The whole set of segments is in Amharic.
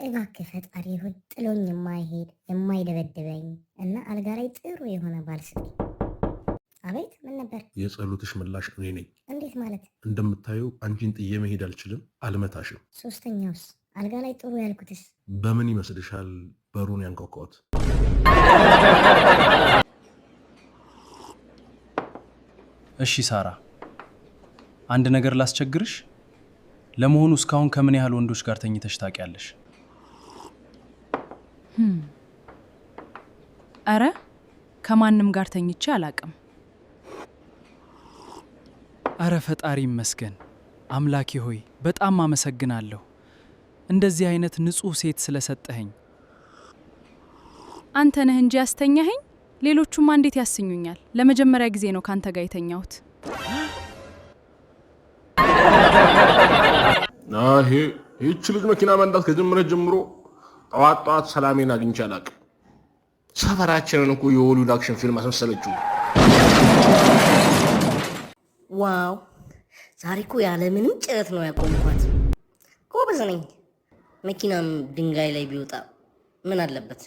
እባክህ ፈጣሪ ሆይ ጥሎኝ የማይሄድ የማይደበድበኝ እና አልጋ ላይ ጥሩ የሆነ ባል ስጠኝ። አቤት ምን ነበር? የጸሎትሽ ምላሽ እኔ ነኝ። እንዴት ማለት? እንደምታየው አንቺን ጥዬ መሄድ አልችልም፣ አልመታሽም። ሶስተኛውስ? አልጋ ላይ ጥሩ ያልኩትስ? በምን ይመስልሻል በሩን ያንኳኳሁት? እሺ ሳራ፣ አንድ ነገር ላስቸግርሽ። ለመሆኑ እስካሁን ከምን ያህል ወንዶች ጋር ተኝተሽ ታውቂያለሽ? አረ ከማንም ጋር ተኝቼ አላቅም። አረ ፈጣሪ ይመስገን። አምላኬ ሆይ በጣም አመሰግናለሁ እንደዚህ አይነት ንጹህ ሴት ስለሰጠኸኝ። አንተ ነህ እንጂ ያስተኛኸኝ፣ ሌሎቹማ እንዴት ያስኙኛል? ለመጀመሪያ ጊዜ ነው ካንተ ጋር የተኛሁት። ይህች ልጅ መኪና መንዳት ከጀመረች ጀምሮ ጠዋት ጠዋት ሰላሜን አግኝቼ አላቅም። ሰፈራችንን እኮ የሆሊውድ አክሽን ፊልም አስመሰለችው። ዋው ዛሬ እኮ ያለምንም ጭረት ነው ያቆምኳት። ጎበዝ ነኝ። መኪናም ድንጋይ ላይ ቢወጣ ምን አለበት?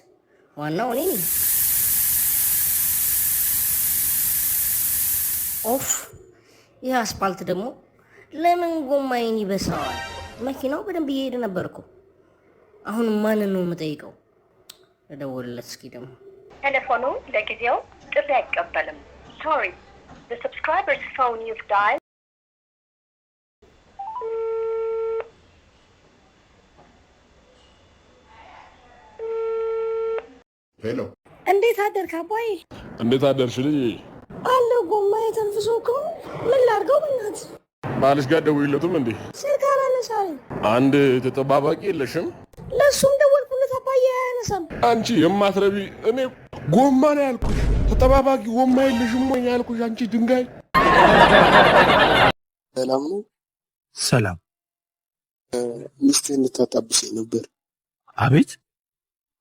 ዋናው እኔ ነኝ። ኦፍ ይህ አስፓልት ደግሞ ለምን ጎማዬን ይበሳዋል? መኪናው በደንብ እየሄደ ነበር እኮ። አሁን ማንን ነው የምጠይቀው? እደውልለት እስኪ ደግሞ። ቴሌፎኑ ለጊዜው ጥሪ አይቀበልም። Sorry, the subscriber's phone you've dialed. ሄሎ፣ እንዴት አደርክ አባዬ? እንዴት አደርሽ ልጅ? አለው ጎማዬ ተንፍሶ እኮ ምን ላድርገው? በእናትህ ባልሽ ጋር ደውይለቱም እንዴ? ስልክ አላነሳም። አንድ ተጠባባቂ የለሽም? ለሱም ደወልኩለት አባዬ አያነሳም። አንቺ የማትረቢ! እኔ ጎማ ነው ያልኩሽ፣ ተጠባባቂ ጎማ የለሽም ወይ ያልኩሽ አንቺ ድንጋይ። ሰላም ነው? ሰላም። ሚስትህን ልታጣብሰኝ ነበር። አቤት።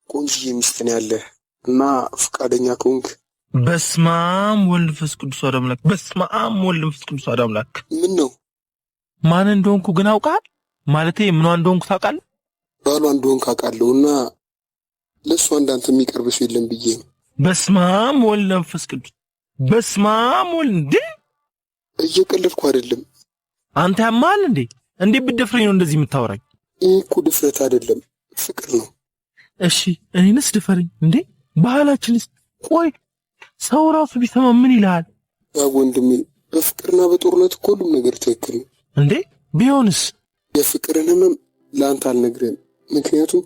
ቆንጆዬ ሚስት ነው ያለህ እና ፈቃደኛ ከሆንክ። በስማም ወልድ መንፈስ ቅዱስ አሐዱ አምላክ። በስማም ወልድ መንፈስ ቅዱስ አሐዱ አምላክ። ምን ነው? ማን እንደሆንኩ ግን አውቃል? ማለቴ ምኗ እንደሆንኩ ታውቃለህ? ባሏ እንደሆንክ አውቃለሁ እና ለእሷ እንዳንተ የሚቀርብ ሰው የለም ብዬ ነው። በስማም ወልድ መንፈስ ቅዱስ። በስማም ወልድ። እንዴ እየቀለድኩ አይደለም። አንተ ያማል እንዴ? እንዴ ብትደፍረኝ ነው እንደዚህ የምታወራኝ? ይህ እኮ ድፍረት አይደለም ፍቅር ነው። እሺ እኔንስ ድፈረኝ እንዴ? ባህላችንስ? ቆይ ሰው ራሱ ቢሰማ ምን ይልሃል? ያ ወንድሜ በፍቅርና በጦርነት እኮ ሁሉም ነገር ትክክል ነው እንዴ? ቢሆንስ? የፍቅርን ህመም ለአንተ አልነግርህም፣ ምክንያቱም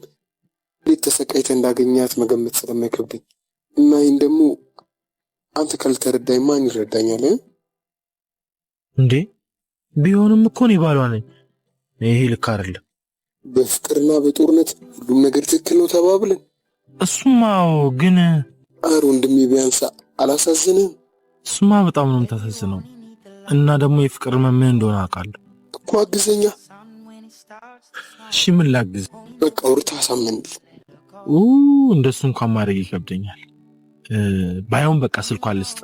እንዴት ተሰቃይተህ እንዳገኛት መገመት ስለማይከብደኝ እና ይህን ደግሞ አንተ ካልተረዳኝ ማን ይረዳኛል? እንዴ ቢሆንም እኮ እኔ ባሏ ነኝ። ይሄ ልክ አይደለም። በፍቅርና በጦርነት ሁሉም ነገር ትክክል ነው ተባብለን። እሱማው ግን አረ ወንድሜ ቢያንስ አላሳዝንህም? እሱማ በጣም ነው የምታሳዝነው። እና ደግሞ የፍቅር ምን እንደሆነ አውቃለሁ እኮ። አግዘኛ። እሺ ምን ላግዝ? በቃ ወርታ አሳመንልኝ። እንደሱ እንኳን ማድረግ ይከብደኛል። ባይሆን በቃ ስልኳን ልስጥ።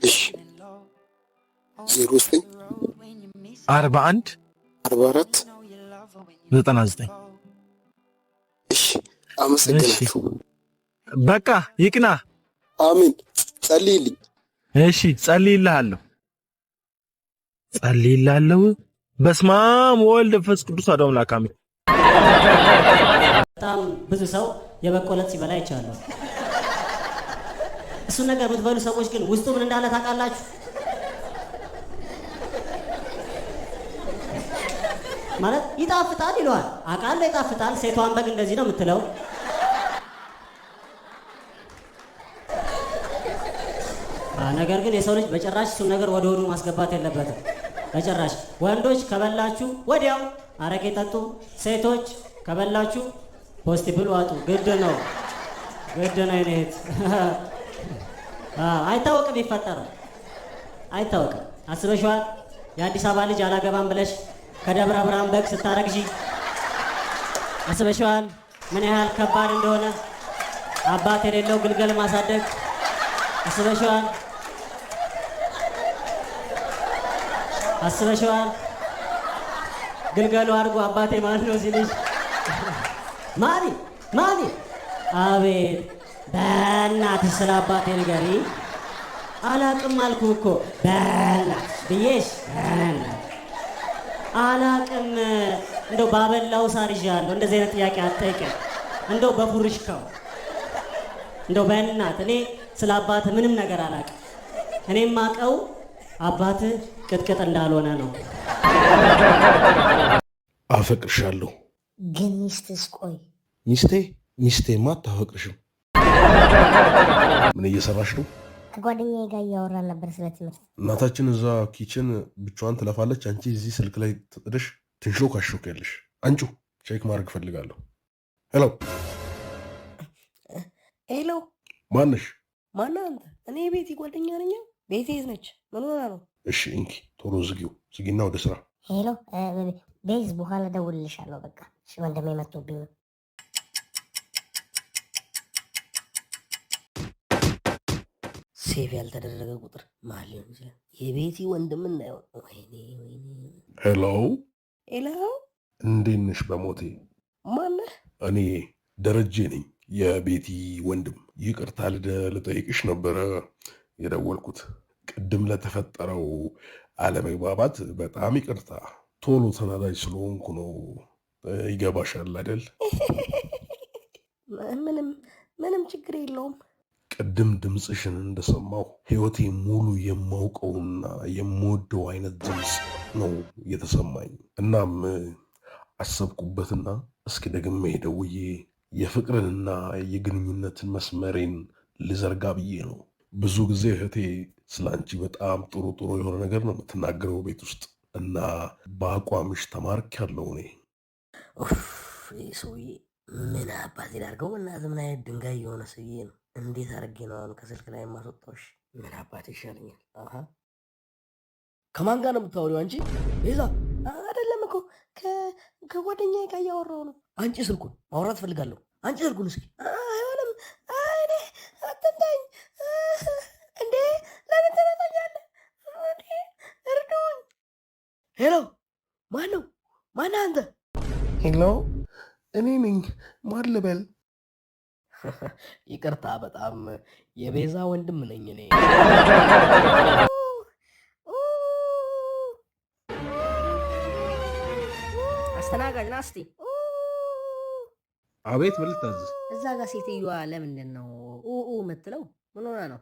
እሺ 09 41 44 99 እሺ አመሰግናለሁ። በቃ ይቅና። አሜን። ጸልይልኝ። እሺ ጸልይልሃለሁ። በስማም ወልድ መንፈስ ቅዱስ አሐዱ አምላክ አሜን። በጣም ብዙ ሰው የበቆለት ሲበላ ይቻላል። እሱን ነገር የምትበሉ ሰዎች ግን ውስጡ ምን እንዳለ ታውቃላችሁ? ማለት ይጣፍጣል ይለዋል። አውቃለሁ ይጣፍጣል። ሴቷን በግ እንደዚህ ነው የምትለው። ነገር ግን የሰው ልጅ በጭራሽ እሱን ነገር ወደ ሆዱ ማስገባት የለበትም። በጭራሽ። ወንዶች ከበላችሁ ወዲያው አረቄ ጠጡ። ሴቶች ከበላችሁ ፖስቲብል ዋጡ። ግድ ነው ይኔት አይታወቅም፣ ይፈጠራል፣ አይታወቅም። አስበሽዋል? የአዲስ አበባ ልጅ አላገባም ብለሽ ከደብረ ብርሃን በግ ስታረግዢ አስበሽዋል? ምን ያህል ከባድ እንደሆነ አባት የሌለው ግልገል ማሳደግ አስበሽዋል? ግልገሉ አድርጎ አባቴ ማለት ነው ሲልሽ ማሚ አቤት በእናትህ ስለ አባቴ ንገሪ። አላቅም አልኩህ እኮ በእናትህ ብዬሽ አላቅም። እንደው ባበላው ሳር ይዣለሁ። እንደዚህ አይነት ጥያቄ አትጠይቀኝ። እንደው በፉርሽካው እንደው በእናትህ እኔ ስለ አባትህ ምንም ነገር አላቅም። እኔ የማውቀው አባትህ ቅጥቅጥ እንዳልሆነ ነው። አፈቅርሻለሁ። ግን ሚስትስ? ቆይ ሚስቴማ አታፈቅርሽም። ምን እየሰራሽ ነው? ከጓደኛዬ ጋር እያወራን ነበር ስለ ትምህርት። እናታችን እዛ ኪችን ብቻዋን ትለፋለች። አንቺ እዚህ ስልክ ላይ ተጥደሽ ትንሾካሾክ ያለሽ። አንቺ ቼክ ማድረግ እፈልጋለሁ። ሄሎ። ማነሽ? ማነው አንተ? እኔ የቤቲ ጓደኛ ነኝ። ቤቴ የት ነች? ምን ሆና ነው? እሺ እንኪ ቶሎ ዝጊና ወደ ስራ። ሄሎ ቤዝ፣ በኋላ እደውልልሻለሁ። በቃ እሺ፣ ወንድሜ መጥቶብኝ ነው። ሴቭ ያልተደረገ ቁጥር ማን ሊሆን ይችላል? የቤቲ ወንድም እንዳይሆን። ወይኔ። ሄሎ፣ እንዴት ነሽ? በሞቴ ማነህ? እኔ ደረጀ ነኝ፣ የቤቲ ወንድም። ይቅርታ ልጠይቅሽ ነበረ የደወልኩት። ቅድም ለተፈጠረው አለመግባባት በጣም ይቅርታ። ቶሎ ተናዳጅ ስለሆንኩ ነው። ይገባሻል አይደል? ምንም ችግር የለውም። ቅድም ድምፅሽን እንደሰማሁ ሕይወቴ ሙሉ የማውቀውና የምወደው አይነት ድምፅ ነው የተሰማኝ። እናም አሰብኩበትና እስኪ ደግሜ ደውዬ የፍቅርንና የግንኙነትን መስመሬን ልዘርጋ ብዬ ነው። ብዙ ጊዜ እህቴ ስለ አንቺ በጣም ጥሩ የሆነ ነገር ነው የምትናገረው ቤት ውስጥ እና በአቋምሽ ተማርኪያለሁ። እኔ ይህ ሰውዬ ምን አባቴ ላድርገው? እናት ምን አይነት ድንጋይ የሆነ ሰውዬ ነው። እንዴት አድርጌ ነው አሁን ከስልክ ላይ የማስወጣውሽ? ምን አባቴ ይሻለኛል? ከማን ጋር ነው የምታወሪው አንቺ? ቤዛ አይደለም እኮ ከጓደኛዬ ጋር እያወራሁ ነው። አንቺ ስልኩን ማውራት ፈልጋለሁ። አንቺ ስልኩን እስኪ። አይሆንም። እኔ አትምታኝ እንዴ! ለምን ትመታኛለህ? እርዱኝ። ሄሎ፣ ማነው? ማነህ አንተ? ሄሎ፣ እኔ ነኝ። ማን ልበል? ይቅርታ፣ በጣም የቤዛ ወንድም ነኝ እኔ። አስተናጋጅ ና እስቲ። አቤት፣ ምን ልታዝዝ? እዛ ጋር ሴትዮዋ ለምንድን ነው የምትለው? ምን ሆና ነው?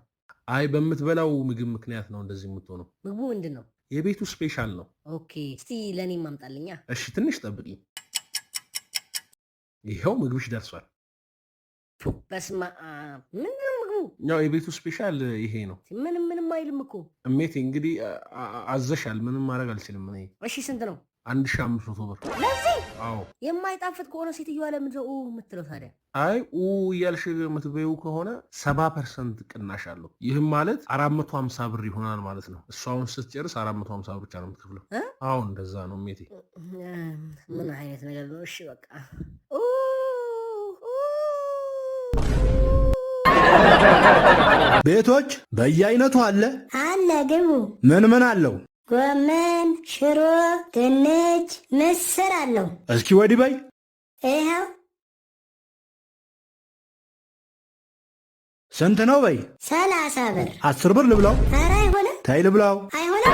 አይ በምትበላው ምግብ ምክንያት ነው እንደዚህ የምትሆነው። ምግቡ ምንድን ነው? የቤቱ ስፔሻል ነው። ኦኬ፣ እስቲ ለእኔም ማምጣልኛ። እሺ፣ ትንሽ ጠብቂ። ይኸው ምግብሽ ደርሷል። በስመ አብ! ምንድን ነው ምግቡ? ያው የቤቱ ስፔሻል ይሄ ነው። ምንም አይልም እኮ እሜቴ። እንግዲህ አዘሻል፣ ምንም ማድረግ አልችልም እኔ። እሺ፣ ስንት ነው? 1500 ብር። ለዚህ? አዎ። የማይጣፍጥ ከሆነ ሴትዮዋ ለምንድን ነው የምትለው ታዲያ? አይ እያልሽ የምትበይው ከሆነ 70% ቅናሽ አለው። ይህም ማለት 450 ብር ይሆናል ማለት ነው። እሷውን ስትጨርስ 450 ብር ብቻ ነው የምትከፍለው። አዎ እንደዛ ነው ሜቴ። ምን አይነት ነገር ነው? እሺ በቃ ቤቶች በየአይነቱ አለ ግቡ። ምን አለው? ጎመን፣ ሽሮ፣ ድንች፣ ምስር አለው። እስኪ ወዲህ በይ። ይኸው። ስንት ነው በይ? 30 ብር። 10 ብር ልብላው? ኧረ አይሆንም። ተይ ልብላው። አይሆንም።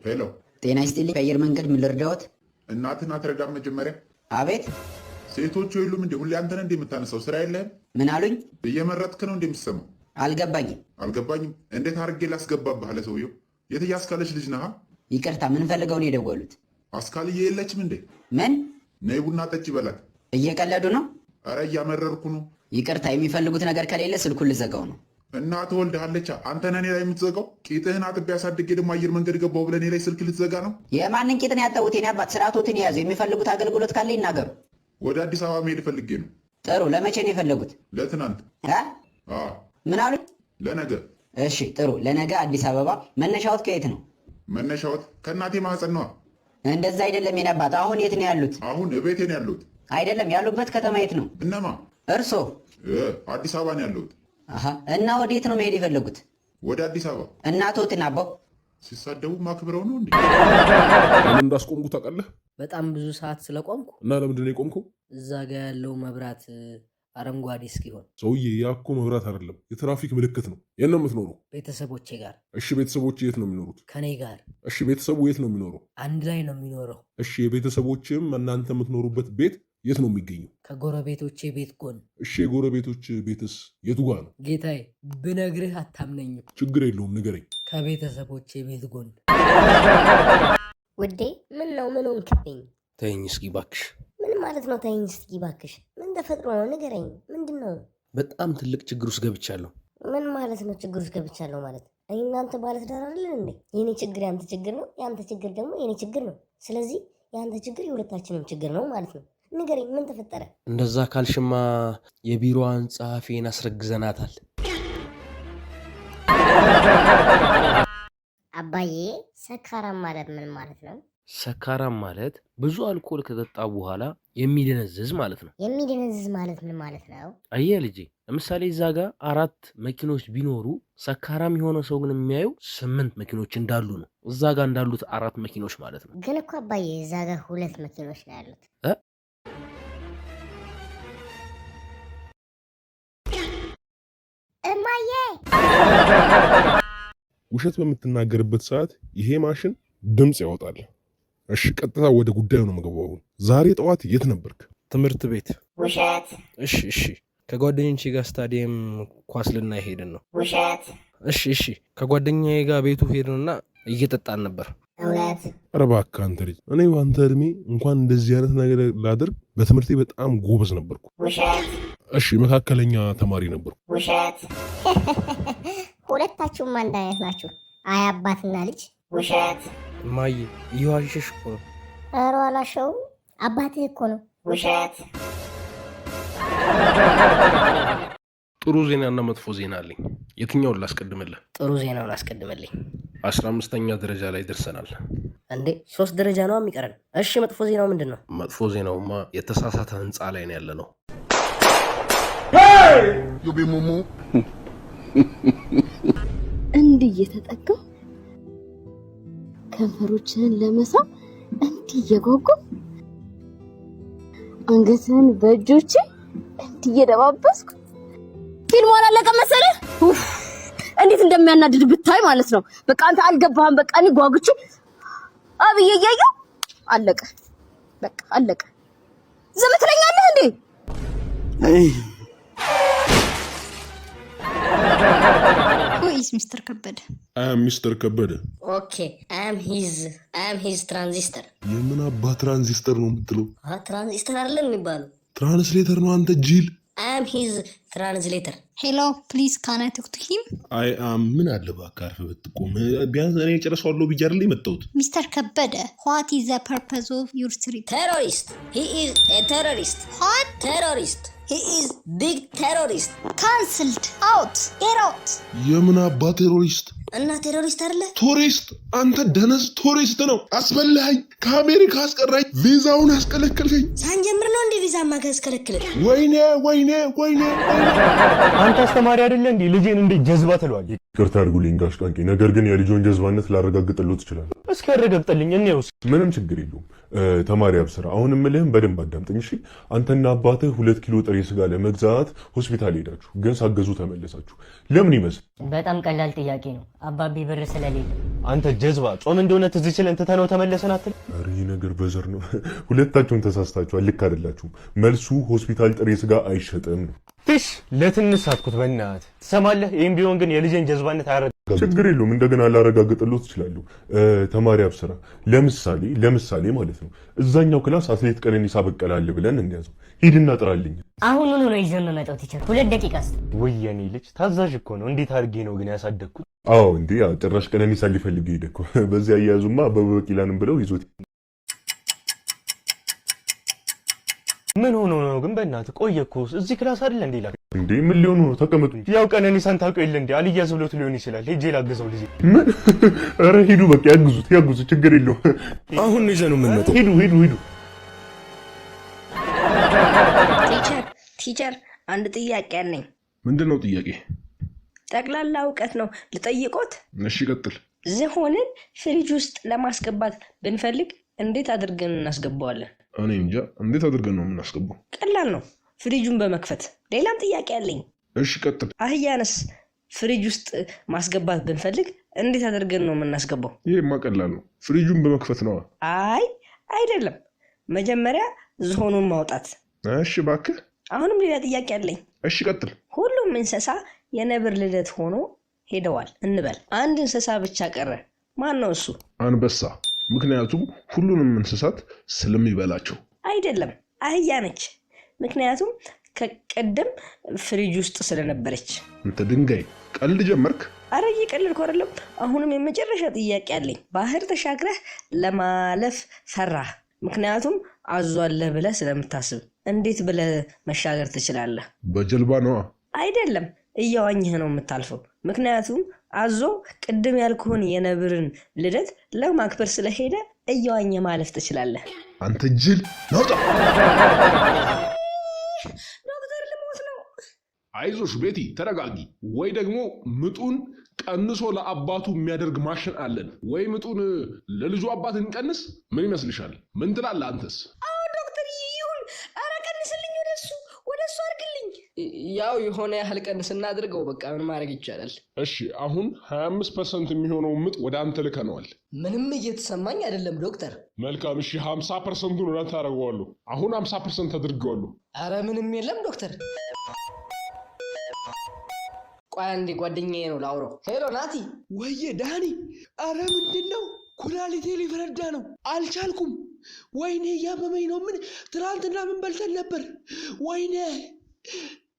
ሄሎ፣ ጤና ይስጥልኝ። ከአየር መንገድ ምን ልርዳዎት? እናትን አትረዳም? መጀመሪያ አቤት። ሴቶቹ የሉም እንዴ? ሁሌ አንተ ነህ እንዴ የምታነሳው? ስራ የለህም? ምን አሉኝ? እየመረጥክ ነው እንዴ የምትሰማው? አልገባኝም። እንዴት አድርጌ ላስገባብህ? አለ ሰውየው። የትዬ አስካለች ልጅ ነህ? ይቅርታ፣ ምን ፈልገው ነው የደወሉት? አስካልዬ የለችም እንዴ? ምን? ነይ ቡና ጠጭ በላት። እየቀለዱ ነው? አረ እያመረርኩ ነው። ይቅርታ፣ የሚፈልጉት ነገር ከሌለ ስልኩን ልዘጋው ነው። እናትህ ወልድሃለች። አንተ ነህ እኔ ላይ የምትዘጋው? ቂጥህን አጥቤ አሳድጌ ደግሞ አየር መንገድ ገባሁ ብለህ እኔ ላይ ስልክ ልትዘጋ ነው? የማንን ቂጥን ያጠቡት? የኔ አባት ስርዓቶትን የያዙ። የሚፈልጉት አገልግሎት ካለ ይናገሩ። ወደ አዲስ አበባ መሄድ ፈልጌ ነው። ጥሩ። ለመቼ ነው የፈለጉት? ለትናንት። ምን አሉኝ? ለነገ። እሺ ጥሩ። ለነገ አዲስ አበባ። መነሻዎት ከየት ነው? መነሻዎት ከእናቴ ማህፀን ነዋ። እንደዛ አይደለም የኔ አባት። አሁን የት ነው ያሉት? አሁን እቤቴ ነው ያለሁት። አይደለም፣ ያሉበት ከተማ የት ነው? እነማ? እርሶ? አዲስ አበባ ነው ያለሁት። እና ወዴት ነው መሄድ የፈለጉት? ወደ አዲስ አበባ። እናቶትን አባው ሲሳደቡ ማክብረው ነው እንዴ? ለምን እንዳስቆምኩ ታውቃለህ? በጣም ብዙ ሰዓት ስለቆምኩ። እና ለምንድን ነው የቆምከው? እዛ ጋ ያለው መብራት አረንጓዴ እስኪሆን። ሰውዬ ያኮ መብራት አይደለም የትራፊክ ምልክት ነው። የት ነው የምትኖረው? ቤተሰቦቼ ጋር። እሺ ቤተሰቦች የት ነው የሚኖሩት? ከኔ ጋር። እሺ ቤተሰቡ የት ነው የሚኖረው? አንድ ላይ ነው የሚኖረው። እሺ የቤተሰቦችም እናንተ የምትኖሩበት ቤት የት ነው የሚገኘው? ከጎረቤቶቼ ቤት ጎን። እሺ የጎረቤቶች ቤትስ የቱ ጋ ነው? ጌታዬ ብነግርህ አታምነኝም። ችግር የለውም ንገረኝ። ከቤተሰቦቼ ቤት ጎን። ውዴ ምን ነው ምን ሆንክብኝ? ተይኝ እስኪ ባክሽ። ምን ማለት ነው ተይኝ እስኪ ባክሽ? ምን ተፈጥሮ ነው ንገረኝ። ምንድን ነው? በጣም ትልቅ ችግር ውስጥ ገብቻለሁ። ምን ማለት ነው ችግር ውስጥ ገብቻለሁ ማለት? እኔ እናንተ ባለትዳር አይደለን እንዴ? የኔ ችግር ያንተ ችግር ነው፣ ያንተ ችግር ደግሞ የኔ ችግር ነው። ስለዚህ ያንተ ችግር የሁለታችንም ችግር ነው ማለት ነው። ንገረኝ ምን ተፈጠረ? እንደዛ ካልሽማ የቢሮዋን ጸሐፊን አስረግዘናታል። አባዬ ሰካራም ማለት ምን ማለት ነው? ሰካራም ማለት ብዙ አልኮል ከጠጣ በኋላ የሚደነዝዝ ማለት ነው። የሚደነዝዝ ማለት ምን ማለት ነው? አየህ ልጄ፣ ለምሳሌ እዛ ጋር 4 መኪኖች ቢኖሩ ሰካራም የሆነ ሰው ግን የሚያየው 8 መኪኖች እንዳሉ ነው። እዛ ጋር እንዳሉት 4 መኪኖች ማለት ነው። ግን እኮ አባዬ እዛ ጋር 2 መኪኖች ነው ያሉት። እማዬ ውሸት በምትናገርበት ሰዓት ይሄ ማሽን ድምፅ ያወጣል። እሺ ቀጥታ ወደ ጉዳዩ ነው የምገባው። ዛሬ ጠዋት የት ነበርክ? ትምህርት ቤት። ውሸት። እሺ ከጓደኞቼ ጋር ስታዲየም ኳስ ልናይ ሄድን ነው። ውሸት። እሺ ከጓደኛዬ ጋር ቤቱ ሄድንና እየጠጣን ነበር። እውነት። ኧረ እባክህ አንተ ልጅ፣ እኔ በአንተ እድሜ እንኳን እንደዚህ አይነት ነገር ላደርግ በትምህርቴ በጣም ጎበዝ ነበርኩ። ውሸት። እሺ መካከለኛ ተማሪ ነበርኩ። ውሸት። ሁለታችሁም አንድ አይነት ናችሁ። አይ አባትና ልጅ። ውሸት። ማይ ይዋሽሽ እኮ ነው። ኧረ አላሸውም፣ አባትህ እኮ ነው። ውሸት። ጥሩ ዜናና መጥፎ ዜና አለኝ። የትኛውን ላስቀድምልህ? ጥሩ ዜናውን አስቀድምልኝ። 15ኛ ደረጃ ላይ ደርሰናል። እንዴ 3 ደረጃ ነው የሚቀረን። እሺ መጥፎ ዜናው ምንድን ነው? መጥፎ ዜናውማ የተሳሳተ ህንፃ ላይ ነው ያለ ነው። እንዲህ እየተጠጋው ከንፈሮችህን ለመሳም እንዲህ እየጓጓ አንገትህን በእጆቼ እንዲህ እየደባበስኩ ፊልሙ አላለቀ መሰለህ? እንዴት እንደሚያናድድ ብታይ ማለት ነው። በቃ አንተ አልገባህም። በቃ እኔ ጓጉቼ አብዬ እያየሁ አለቀ። በቃ አለቀ። ዝም ትለኛለህ እንዴ? ሚስተር ከበደ ሚስተር ከበደ። ኦኬ አም ሂዝ ትራንዚስተር። የምን አባ ትራንዚስተር ነው የምትለው? ትራንዚስተር አይደለም የሚባለው፣ ትራንስሌተር ነው አንተ ጂል። አም ሂዝ ትራንስሌተር። ሄሎ ፕሊዝ ካን አይ ቶክ ቱ ሂም? አይ ምን አለ እባክህ አርፈህ ብትቆም። ቢያንስ እኔ ጨርሰዋለሁ ብዬ አይደል የመጣሁት። ሚስተር ከበደ ዋት ኢዝ ዘ ፐርፐዝ ኦፍ ዩር ስትሪት? ቴሮሪስት። ሂ ኢዝ ኤ ቴሮሪስት። ዋት? ቴሮሪስት። ሂ ኢዝ ቢግ ቴሮሪስት። ካንስልድ አውት ጌት አውት። የምን አባ ቴሮሪስት እና ቴሮሪስት አይደለ? ቱሪስት። አንተ ደነዝ ቱሪስት ነው። አስበላኸኝ፣ ከአሜሪካ አስቀራኝ፣ ቪዛውን አስከለከልከኝ። ሳንጀምር ነው እንዴ ቪዛ ማስከለክል? ወይኔ አንተ አስተማሪ አይደለ እንዴ? ልጄን እንዴት ጀዝባ ትለዋለህ? ይቅርታ አድርጉልኝ ጋሽ ጣንቄ፣ ነገር ግን የልጆን ጀዝባነት ላረጋግጥልዎት እችላለሁ። እስኪ ያረጋግጥልኝ እኔውስ። ምንም ችግር የለውም። ተማሪ አብስራ፣ አሁን የምልህም በደንብ አዳምጠኝ እሺ። አንተና አባትህ 2 ኪሎ ጥሬ ስጋ ለመግዛት ሆስፒታል ሄዳችሁ ግን ሳገዙ ተመለሳችሁ። ለምን ይመስል? በጣም ቀላል ጥያቄ ነው። አባቢ ብር ስለሌለ። አንተ ጀዝባ፣ ጾም እንደሆነ ትዝ ሲለን ትተነው ተመለሰን አትል? ኧረ ይህ ነገር በዘር ነው። ሁለታችሁም ተሳስታችኋል። ልክ አይደላችሁም። መልሱ ሆስፒታል ጥሬ ስጋ አይሸጥም ነው። ትሽ ለትንሽ ሳትኩት በእናትህ ትሰማለህ? ይህም ቢሆን ግን የልጄን ጀዝባነት አያረጋግጥም። ችግር የለውም፣ እንደገና ላረጋግጥልዎት እችላለሁ። ተማሪ አብስራ፣ ለምሳሌ ማለት ነው እዛኛው ክላስ አትሌት ቀነኒሳ በቀለ አለ ብለን እንያዘው። ሂድና ጥራልኝ። አሁኑኑ ነው ይዘህ የምመጣው ቲቸር። 2 ደቂቃ እስኪ። ወይ የኔ ልጅ ታዛዥ እኮ ነው። እንዴት አድርጌ ነው ግን ያሳደግኩት? አዎ እንዴ ጭራሽ ቀነኒሳ ሊፈልግ ሄደ እኮ። በዚህ አያያዙማ አበበ ቢቂላንም ብለው ይዞት። ምን ሆኖ ነው ግን በእናትህ? ቆየ እኮ እዚህ ክላስ አይደል እንዴ? ላክ እንዴ ምን ሊሆኑ ነው? ተቀመጡ። ያው ቀነኒሳን ታውቀው የለ እንዴ? አልያዝ ብሎት ሊሆን ይችላል። ሄጄ ላግዘው ልጄ። ምን? ኧረ ሂዱ በቃ ያግዙት፣ ችግር የለውም። አሁን ነው ይዘነው የምንመጣው። ሂዱ። ቲቸር አንድ ጥያቄ አለኝ። ምንድን ነው ጥያቄ? ጠቅላላ እውቀት ነው ልጠይቆት? እሺ ቀጥል። ዝሆንን ፍሪጅ ውስጥ ለማስገባት ብንፈልግ እንዴት አድርገን እናስገባዋለን? እኔ እንጃ እንዴት አድርገን ነው የምናስገባው? ቀላል ነው፣ ፍሪጁን በመክፈት። ሌላም ጥያቄ አለኝ። እሺ ቀጥል። አህያንስ ፍሪጅ ውስጥ ማስገባት ብንፈልግ እንዴት አድርገን ነው የምናስገባው? ይሄማ ቀላል ነው፣ ፍሪጁን በመክፈት ነው። አይ አይደለም፣ መጀመሪያ ዝሆኑን ማውጣት። እሺ እባክህ። አሁንም ሌላ ጥያቄ አለኝ። እሺ ቀጥል። ሁሉም እንስሳ የነብር ልደት ሆኖ ሄደዋል እንበል፣ አንድ እንስሳ ብቻ ቀረ። ማን ነው እሱ? አንበሳ። ምክንያቱም ሁሉንም እንስሳት ስለሚበላቸው። አይደለም፣ አህያ ነች። ምክንያቱም ከቀደም ፍሪጅ ውስጥ ስለነበረች። እንተ ድንጋይ ቀልድ ጀመርክ? አረ እየቀለድኩ አይደለም። አሁንም የመጨረሻ ጥያቄ አለኝ። ባህር ተሻግረህ ለማለፍ ፈራህ፣ ምክንያቱም አዞ አለ ብለህ ስለምታስብ። እንዴት ብለህ መሻገር ትችላለህ? በጀልባ ነዋ። አይደለም፣ እያዋኘህ ነው የምታልፈው። ምክንያቱም አዞ ቅድም ያልኩህን የነብርን ልደት ለማክበር ስለሄደ እያዋኘ ማለፍ ትችላለህ። አንተ ጅል ናውጣ። ዶክተር ልሞት ነው። አይዞሽ ቤቲ ተረጋጊ። ወይ ደግሞ ምጡን ቀንሶ ለአባቱ የሚያደርግ ማሽን አለን። ወይ ምጡን ለልጁ አባት እንቀንስ። ምን ይመስልሻል? ምን ትላለህ አንተስ? አዎ ዶክተር ይሁን። አረ ቀንስልኝ፣ ወደ እሱ አድርግልኝ። ያው የሆነ ያህል ቀንስ እናድርገው። በቃ ምን ማድረግ ይቻላል? እሺ አሁን 25% የሚሆነው ምጥ ወደ አንተ ልከነዋል። ምንም እየተሰማኝ አይደለም ዶክተር። መልካም እሺ 50%ን ወደ አንተ አደርገዋለሁ። አሁን 50% አድርገዋለሁ። አረ ምንም የለም ዶክተር። ቆይ አንዴ ጓደኛዬ ነው ላውራው። ሄሎ ናቲ። ወየ ዳኒ። አረ ምንድነው? ኩላሊቴ ሊፈነዳ ነው፣ አልቻልኩም። ወይኔ እያመመኝ ነው። ምን ትናንትና ምን በልተን ነበር? ወይኔ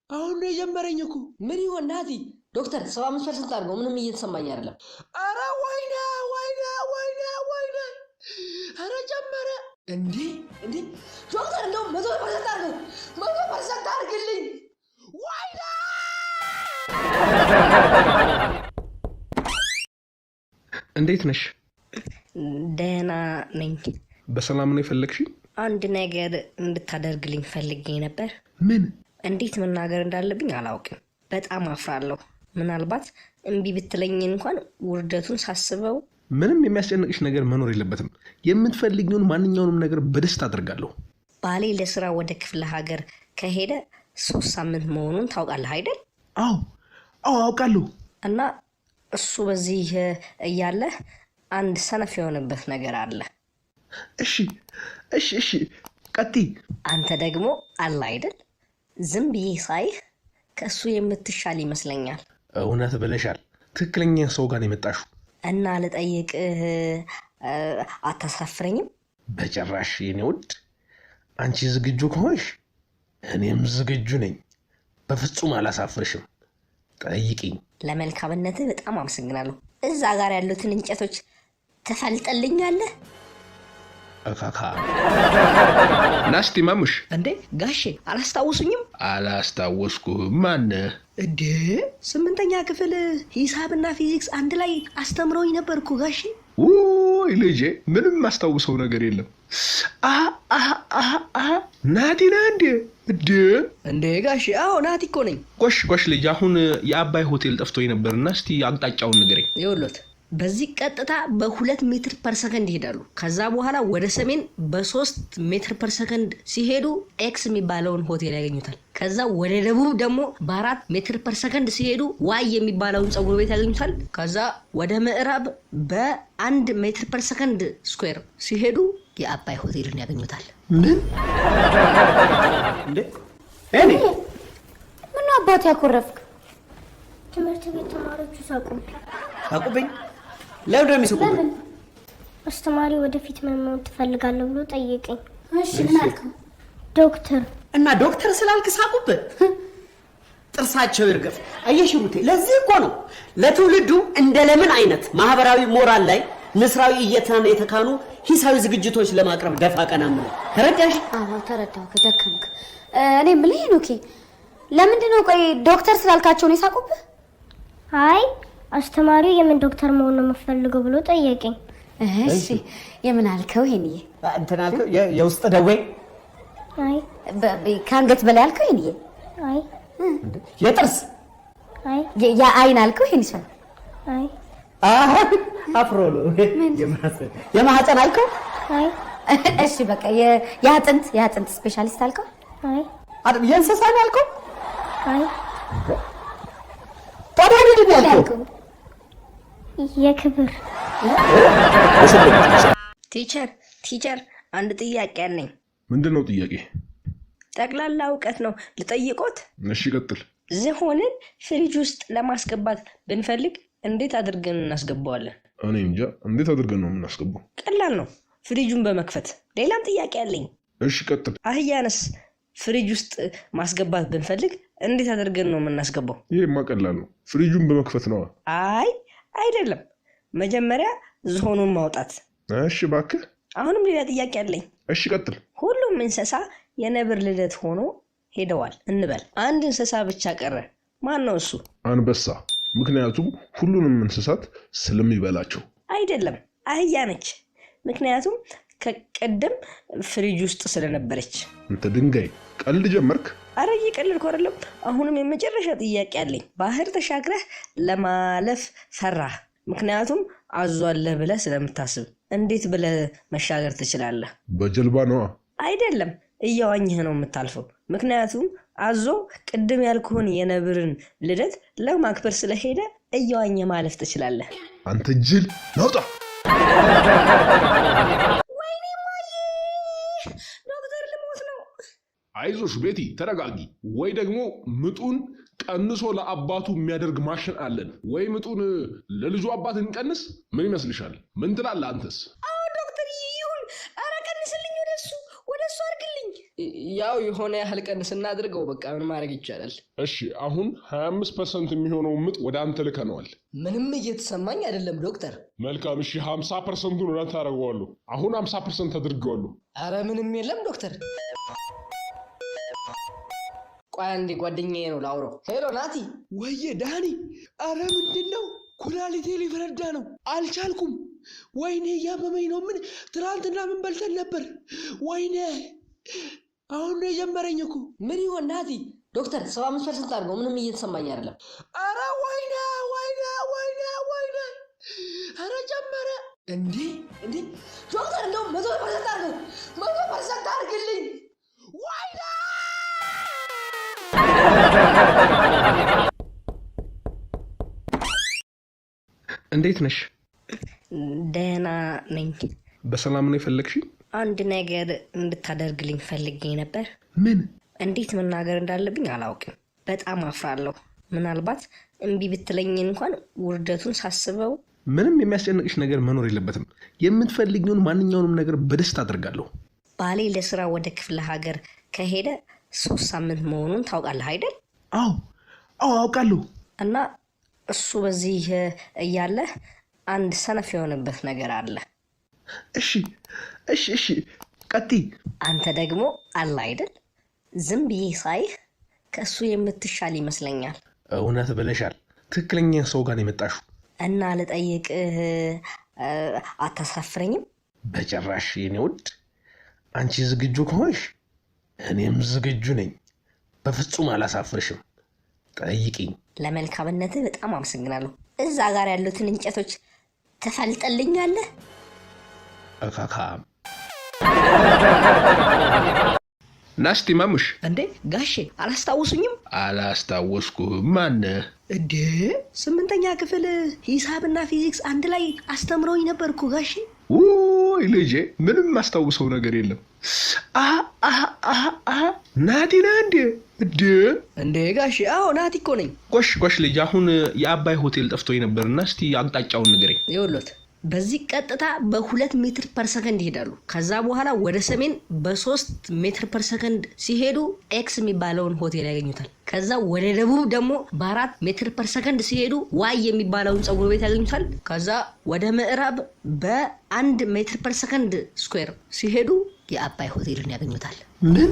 አሁን ነው የጀመረኝ እኮ። ምን ይሆን ናቲ? ዶክተር 75% አድርገው። ምንም እየተሰማኝ አይደለም። አረ ወይኔ። አረ ጀመረ እንዴ ዶክተር እንደው 100% አድርገው፣ 100% አድርግልኝ። ወይኔ እንዴት ነሽ? ደህና ነኝ። በሰላም ነው የፈለግሽኝ? አንድ ነገር እንድታደርግልኝ ፈልጌ ነበር። ምን? እንዴት መናገር እንዳለብኝ አላውቅም። በጣም አፍራለሁ። ምናልባት እምቢ ብትለኝ እንኳን ውርደቱን ሳስበው። ምንም የሚያስጨንቅሽ ነገር መኖር የለበትም። የምትፈልጊውን ማንኛውንም ነገር በደስታ አድርጋለሁ። ባሌ ለስራ ወደ ክፍለ ሀገር ከሄደ 3 ሳምንት መሆኑን ታውቃለህ አይደል? አዎ አውቃለሁ። እና እሱ በዚህ እያለ አንድ ሰነፍ የሆነበት ነገር አለ። እሺ ቀጥይ። አንተ ደግሞ አለ አይደል? ዝም ብዬ ሳይህ ከእሱ የምትሻል ይመስለኛል። እውነት ብለሻል። ትክክለኛ ሰው ጋር የመጣሽው። እና ልጠይቅህ አታሳፍረኝም? በጭራሽ የኔ ውድ። አንቺ ዝግጁ ከሆንሽ እኔም ዝግጁ ነኝ። በፍጹም አላሳፍርሽም። ጠይቂኝ። ለመልካምነትህ በጣም አመሰግናለሁ። እዛ ጋር ያሉትን እንጨቶች ትፈልጥልኛለህ? እካካ ናስቲ ማሙሽ። እንዴ ጋሼ አላስታውሱኝም? አላስታወስኩህም። ማነህ? እንዴ 8ኛ ክፍል ሂሳብና ፊዚክስ አንድ ላይ አስተምረውኝ ነበርኩ ጋሼ። ውይ ልጄ ምንም ማስታውሰው ነገር የለም። ናቲ ነህ እንዴ ጋሼ? አዎ ናቲ እኮ ነኝ። ጎሽ ልጅ፣ አሁን የአባይ ሆቴል ጠፍቶኝ ነበርና እስቲ አቅጣጫውን ንገረኝ። ይኸውልዎት በዚህ ቀጥታ በ2 ሜትር ፐር ሰከንድ ይሄዳሉ። ከዛ በኋላ ወደ ሰሜን በ3 ሜትር ፐር ሰከንድ ሲሄዱ ኤክስ የሚባለውን ሆቴል ያገኙታል። ከዛ ወደ ደቡብ ደግሞ በ4 ሜትር ፐር ሰከንድ ሲሄዱ ዋይ የሚባለውን ፀጉር ቤት ያገኙታል። ከዛ ወደ ምዕራብ በ1 ሜትር ፐር ሰከንድ ስኩዌር ሲሄዱ የአባይ ሆቴልን ያገኙታል። ምን እንዴ? ምን አባት ያኮረፍክ? ትምህርት ቤት ተማሪዎቹ ሳቁብኝ። ለምን እንደሚስቁብኝ? አስተማሪ ወደፊት ምን መሆን ትፈልጋለህ ብሎ ጠየቀኝ። እሺ ምን አልከው? ዶክተር። እና ዶክተር ስላልክ ሳቁብህ? ጥርሳቸው ይርገፍ። አየሽሩቴ፣ ለዚህ እኮ ነው ለትውልዱ እንደ ለምን አይነት ማህበራዊ ሞራል ላይ ንስራዊ እየተናነ የተካኑ ሂሳዊ ዝግጅቶች ለማቅረብ ደፋ ቀና ምን ተረዳሽ? አዎ ተረዳው። ከደከምክ እኔ ምን ኦኬ። ለምንድን ነው ቆይ ዶክተር ስላልካቸው ነው የሳቁብህ? አይ አስተማሪው የምን ዶክተር መሆን ነው የምፈልገው ብሎ ጠየቀኝ። እሺ የምን አልከው? ይሄንዬ እንትን አልከው? የውስጥ ደዌ? አይ ከአንገት በላይ አልከው? ይሄንዬ? አይ የጥርስ? አይ የአይን አልከው? ይሄን ይሰማ? አይ አፍሮ ነው። የማህፀን አልከው? አይ እሺ በቃ የአጥንት ስፔሻሊስት አልከው? አይ አይደል የእንስሳ ነው ያልከው? አይ ታዲያ ምንድን ነው ያልከው? የክብር ቲቸር አንድ ጥያቄ አለኝ። ምንድን ነው ጥያቄ? ጠቅላላ እውቀት ነው ልጠይቆት? እሺ ቀጥል። ዝሆንን ፍሪጅ ውስጥ ለማስገባት ብንፈልግ እንዴት አድርገን እናስገባዋለን? እኔ እንጃ። እንዴት አድርገን ነው የምናስገባው? ቀላል ነው፣ ፍሪጁን በመክፈት። ሌላም ጥያቄ አለኝ። እሺ ቀጥል። አህያንስ ፍሪጅ ውስጥ ማስገባት ብንፈልግ እንዴት አድርገን ነው የምናስገባው? ይሄማ ቀላል ነው፣ ፍሪጁን በመክፈት ነው። አይ አይደለም፣ መጀመሪያ ዝሆኑን ማውጣት። እሺ እባክህ። አሁንም ሌላ ጥያቄ አለኝ። እሺ ቀጥል። ሁሉም እንስሳ የነብር ልደት ሆኖ ሄደዋል እንበል፣ አንድ እንስሳ ብቻ ቀረ። ማን ነው እሱ? አንበሳ። ምክንያቱም ሁሉንም እንስሳት ስለሚበላቸው። አይደለም፣ አህያ ነች። ምክንያቱም ከቀደም ፍሪጅ ውስጥ ስለነበረች። እንተ ድንጋይ ቀልድ ጀመርክ? አረ እየቀለድኩ አይደለም። አሁንም የመጨረሻ ጥያቄ አለኝ። ባህር ተሻግረህ ለማለፍ ፈራህ፣ ምክንያቱም አዞ አለ ብለህ ስለምታስብ። እንዴት ብለህ መሻገር ትችላለህ? በጀልባ ነዋ። አይደለም፣ እየዋኘህ ነው የምታልፈው። ምክንያቱም አዞ ቅድም ያልኩህን የነብርን ልደት ለማክበር ስለሄደ እየዋኘ ማለፍ ትችላለህ። አንተ ጅል ናውጣ! ወይኔ ማዬ፣ ዶክተር ልሞት ነው። አይዞሽ ቤቲ ተረጋጊ። ወይ ደግሞ ምጡን ቀንሶ ለአባቱ የሚያደርግ ማሽን አለን። ወይ ምጡን ለልጁ አባት እንቀንስ። ምን ይመስልሻል? ምን ትላለህ አንተስ? አዎ ዶክተር ይሁን። አረ ቀንስልኝ፣ ወደ እሱ አድርግልኝ። ያው የሆነ ያህል ቀንስ እናድርገው። በቃ ምን ማድረግ ይቻላል? እሺ አሁን 25% የሚሆነው ምጥ ወደ አንተ ልከነዋል። ምንም እየተሰማኝ አይደለም ዶክተር። መልካም እሺ 50%ን ወደ አንተ አደርገዋለሁ። አሁን 50% አድርገዋለሁ። አረ ምንም የለም ዶክተር። ቆይ አንዴ ጓደኛዬ ነው ላውራው። ሄሎ ናቲ። ወየ ዳኒ። አረ ምንድን ነው? ኩላሊቴ ሊፈነዳ ነው፣ አልቻልኩም። ወይኔ እያመመኝ ነው። ምን ትናንትና ምን በልተን ነበር? ወይኔ አሁን ነው የጀመረኝ እኮ። ምን ይሆን ናቲ? ዶክተር 75% አድርገው። ምንም እየተሰማኝ አይደለም። አረ ወይኔ! አረ ጀመረ እንዴ! ዶክተር እንደው 100% አድርገው፣ 100% አድርግልኝ። ወይኔ! እንዴት ነሽ? ደህና ነኝ። በሰላም ነው የፈለግሽ? አንድ ነገር እንድታደርግልኝ ፈልጌ ነበር። ምን? እንዴት መናገር እንዳለብኝ አላውቅም። በጣም አፍራለሁ። ምናልባት እምቢ ብትለኝ እንኳን ውርደቱን ሳስበው። ምንም የሚያስጨንቅሽ ነገር መኖር የለበትም። የምትፈልጊውን ማንኛውንም ነገር በደስታ አድርጋለሁ። ባሌ ለስራ ወደ ክፍለ ሀገር ከሄደ 3 ሳምንት መሆኑን ታውቃለህ አይደል? አዎ አውቃለሁ። እና እሱ በዚህ እያለ አንድ ሰነፍ የሆነበት ነገር አለ። እሺ ቀጥይ። አንተ ደግሞ አለ አይደል? ዝም ብዬ ሳይህ ከእሱ የምትሻል ይመስለኛል። እውነት ብለሻል። ትክክለኛ ሰው ጋር ነው የመጣሽው። እና ልጠይቅህ አታሳፍረኝም? በጭራሽ የኔ ውድ። አንቺ ዝግጁ ከሆንሽ እኔም ዝግጁ ነኝ። በፍጹም አላሳፍርሽም። ጠይቂኝ። ለመልካምነትህ በጣም አመሰግናለሁ። እዛ ጋር ያሉትን እንጨቶች ትፈልጥልኛለህ? እካካም ናስቲ ማሙሽ። እንዴ ጋሼ አላስታውሱኝም? አላስታወስኩህም። ማነህ? እንዴ 8ኛ ክፍል ሂሳብና ፊዚክስ አንድ ላይ አስተምረውኝ ነበርኩ ጋሼ። ውይ ልጄ ምንም ማስታውሰው ነገር የለም። ናቲ ነህ እንዴ? እንዴ ጋሼ? አዎ ናቲ እኮ ነኝ። ጎሽ ልጅ፣ አሁን የአባይ ሆቴል ጠፍቶኝ ነበርና እስቲ አቅጣጫውን ንገረኝ። ይኸውልዎት በዚህ ቀጥታ በ2 ሜትር ፐር ሰከንድ ይሄዳሉ። ከዛ በኋላ ወደ ሰሜን በ3 ሜትር ፐር ሰከንድ ሲሄዱ ኤክስ የሚባለውን ሆቴል ያገኙታል። ከዛ ወደ ደቡብ ደግሞ በ4 ሜትር ፐር ሰከንድ ሲሄዱ ዋይ የሚባለውን ፀጉር ቤት ያገኙታል። ከዛ ወደ ምዕራብ በ1 ሜትር ፐር ሰከንድ ስኩዌር ሲሄዱ የአባይ ሆቴልን ያገኙታል። ምን?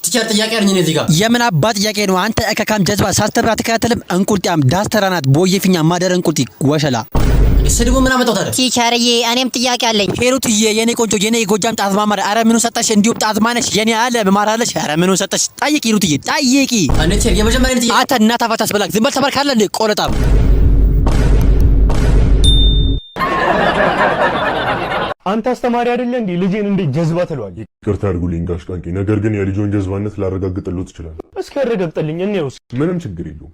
ቲቸር ጥያቄ አለኝ እዚህ ጋር። የምን አባ ጥያቄ ነው? አንተ እከካም ጀዝባ ሳስተብራ ተከታተልም እንቁልጣም ዳስተራናት ቦየፊኛ ማደረ እንቁልጢ ወሸላ ስድቡ ምን አመጣው ታዲያ? ቲቸርዬ እኔም ጥያቄ አለኝ። ሄሩትዬ የኔ ቆንጆ የኔ ጎጃም ጣዝማማር አረ ምኑ ሰጠሽ? እንዲሁም ጣዝማነሽ የኔ አለ በማራለሽ አረ ምኑ ሰጠሽ? ጠይቂ ሄሩትዬ ጠይቂ። አንቺ የመጀመሪያ ጥያቄ አንተ እናት አፋታስ በላክ ዝም በል ተባርካለህ ቆለጣም አንተ አስተማሪ አይደለ እንዴ? ልጄን እንዴት ጀዝባ ትለዋለህ? ይቅርታ አድርጉልኝ ጋሽ ቃንቄ፣ ነገር ግን የልጆን ጀዝባነት ላረጋግጥልዎት እችላለሁ። እስኪ አረጋግጥልኝ እኔውስ። ምንም ችግር የለውም።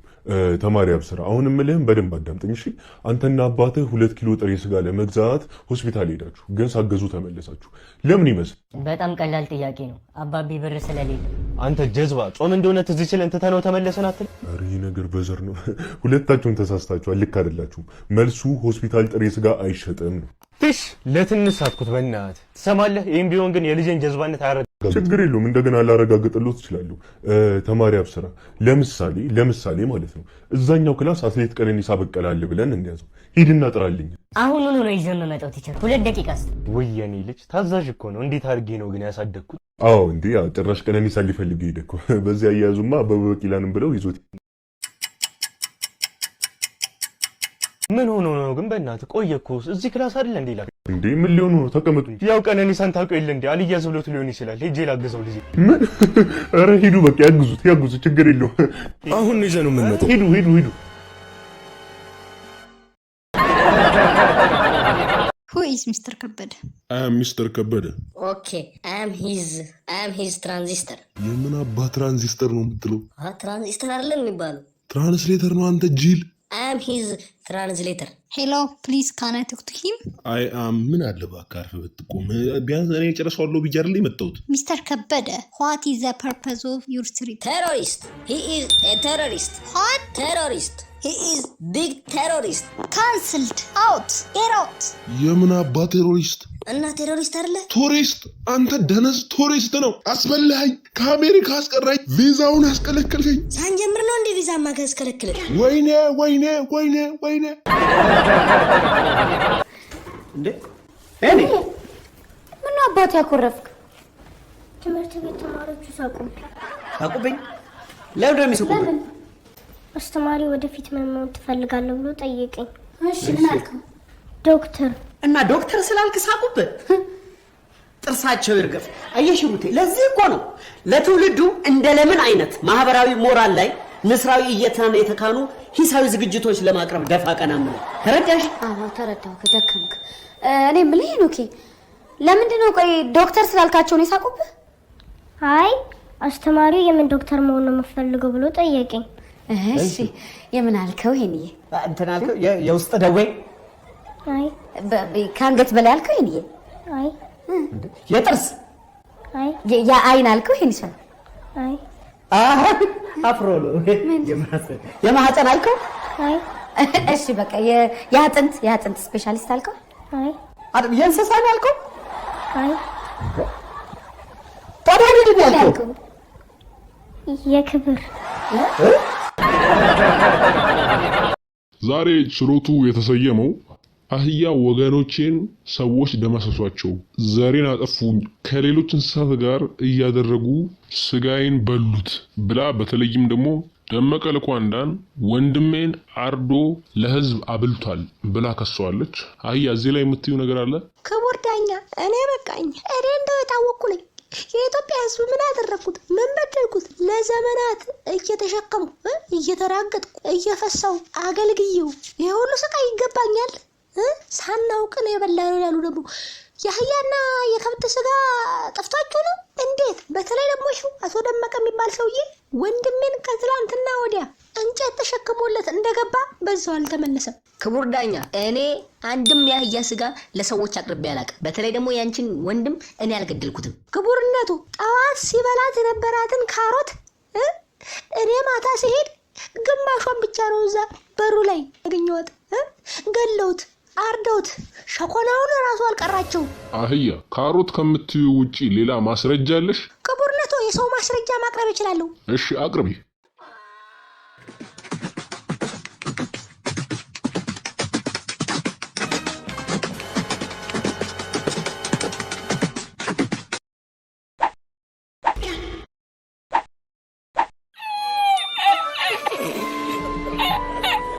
ተማሪ አብስራ፣ አሁን እምልህም በደንብ አዳምጠኝ እሺ። አንተና አባትህ 2 ኪሎ ጥሬ ስጋ ለመግዛት ሆስፒታል ሄዳችሁ ግን ሳገዙ ተመለሳችሁ። ለምን ይመስል? በጣም ቀላል ጥያቄ ነው። አባቢ ብር ስለሌለ። አንተ ጀዝባ፣ ጾም እንደሆነ ትዝ ሲለን ትተነው ተመለሰን አትል? ኧረ ይህ ነገር በዘር ነው። ሁለታችሁም ተሳስታችኋል። ልክ አይደላችሁም። መልሱ ሆስፒታል ጥሬ ስጋ አይሸጥም ነው። ትሽ ለትንሽ ሳትኩት በእናትህ ትሰማለህ? ይህም ቢሆን ግን የልጄን ጀዝባነት አያረጋግጥም። ችግር የለውም፣ እንደገና ላረጋግጥልዎት እችላለሁ። ተማሪ አብስራ፣ ለምሳሌ ማለት ነው እዛኛው ክላስ አትሌት ቀነኒሳ በቀለ አለ ብለን እንያዘው። ሂድና ጥራልኝ። አሁኑኑ ነው ይዘን መመጣው ቲቸር። 2 ደቂቃ እስቲ። ወይ የኔ ልጅ ታዛዥ እኮ ነው። እንዴት አድርጌ ነው ግን ያሳደግኩት? አዎ እንዴ ጭራሽ ቀነኒሳ ሊፈልግ ሄደ እኮ። በዚህ አያያዙማ አበበ ቢቂላንም ብለው ይዞት። ምን ሆኖ ነው ግን በእናትህ? ቆየ እኮ እዚህ ክላስ አይደል እንዴ? ላክ እንዴ ምን ሊሆኑ ነው? ተቀመጡ እንጂ። ያው ቀነኒሳን ታውቀው የለ እንዴ? አልያዝ ብሎት ሊሆን ይችላል። ሄጄ ላግዘው ልጄ። ምን? ኧረ ሂዱ በቃ ያግዙት፣ ችግር የለውም። አሁን ነው ይዘነው የምንመጣው። ሂዱ። Who is Mr. ከበደ? ሚስተር ከበደ። ኦኬ አም ሂዝ ትራንዚስተር። የምን አባ ትራንዚስተር ነው የምትለው? ትራንዚስተር አይደለም የሚባለው፣ ትራንስሌተር ነው አንተ ጂል። አም ሂዝ ትራንስሌተር። Hello, please can I talk to him? አይ ምን አለ እባክህ አርፈህ ብትቆም። ቢያንስ እኔ ጨርሰዋለሁ ብዬ አይደል የመጣሁት። Mr. ከበደ, what is the purpose of your trip? Terrorist. He is a terrorist. What? Terrorist. He is big terrorist. Cancelled. Out. Get out. የምን አባ ቴሮሪስት እና ቴሮሪስት አይደለ? ቱሪስት አንተ ደነዝ ቱሪስት ነው። አስበላኸኝ፣ ከአሜሪካ አስቀራኝ፣ ቪዛውን አስከለከልከኝ። ሳንጀምር ነው እንደ ቪዛ ማከለከለ። ወይኔ እንዴ እኔ ምን አባቱ ያኮረፍክ? ትምህርት ቤት ተማሪዎቹ ሳቁብኝ። ለምን እንደሚስቁብኝ? አስተማሪ ወደፊት ምን መሆን ትፈልጋለህ ብሎ ጠየቀኝ። እሺ ምን አልከው? ዶክተር። እና ዶክተር ስላልክ ሳቁብህ? ጥርሳቸው ይርገፍ። አየሽሩቴ፣ ለዚህ እኮ ነው ለትውልዱ እንደ ለምን አይነት ማህበራዊ ሞራል ላይ ንስራዊ እየተናነ የተካኑ ሂሳዊ ዝግጅቶች ለማቅረብ ደፋ ቀና ማለት። ተረዳሽ? አዎ ተረዳው። ከደከምክ እኔ ምልህ ነው። ለምንድን ነው ቆይ ዶክተር ስላልካቸው ነው የሳቁብህ? አይ አስተማሪው የምን ዶክተር መሆን ነው የምፈልገው ብሎ ጠየቀኝ። እሺ የምን አልከው? ይሄንዬ እንትን አልከው? የውስጥ ደዌ? አይ ከአንገት በላይ አልከው? ይሄንዬ? አይ የጥርስ? አይ የአይን አልከው? ይሄን ይሰማ? አይ አፍሮ ነው። የማህፀን አልከው? አይ እሺ በቃ የአጥንት ስፔሻሊስት አልከው? አይ የእንስሳ ነው አልከው? አይ ታዲያ ምንድን ነው ያልከው? የክብር። ዛሬ ችሎቱ የተሰየመው አህያ ወገኖቼን ሰዎች ደመሰሷቸው፣ ዘሬን አጠፉኝ፣ ከሌሎች እንስሳት ጋር እያደረጉ ስጋዬን በሉት ብላ በተለይም ደግሞ ደመቀ ልኳንዳን ወንድሜን አርዶ ለህዝብ አብልቷል ብላ ከሷለች። አህያ እዚህ ላይ የምትዩ ነገር አለ? ክቡር ዳኛ፣ እኔ በቃኝ። እኔ እንደው የታወኩልኝ የኢትዮጵያ ህዝብ ምን አደረኩት? ምን በደልኩት? ለዘመናት እየተሸከምኩ እየተራገጥኩ እየፈሳው አገልግዬው ይሄ ሁሉ ስቃይ ይገባኛል? ሳናውቅ ነው የበላነው ያሉ ደግሞ የአህያና የከብት ስጋ ጠፍቷችሁ ነው? እንዴት? በተለይ ደግሞ ይኸው አቶ ደመቀ የሚባል ሰውዬ ወንድሜን ከትላንትና ወዲያ እንጨት ተሸክሞለት እንደገባ በዛው አልተመለሰም። ክቡር ዳኛ፣ እኔ አንድም የአህያ ስጋ ለሰዎች አቅርቤ አላውቅም። በተለይ ደግሞ ያንቺን ወንድም እኔ አልገደልኩትም። ክቡርነቱ ጠዋት ሲበላት የነበራትን ካሮት እኔ ማታ ሲሄድ ግማሿን ብቻ ነው እዛ በሩ ላይ ያገኘኋት። ገለውት አርደውት ሸኮናውን ራሱ አልቀራቸው። አህያ ካሮት ከምትዩ ውጪ ሌላ ማስረጃ አለሽ? ክቡርነቱ የሰው ማስረጃ ማቅረብ እችላለሁ። እሺ አቅርቢ።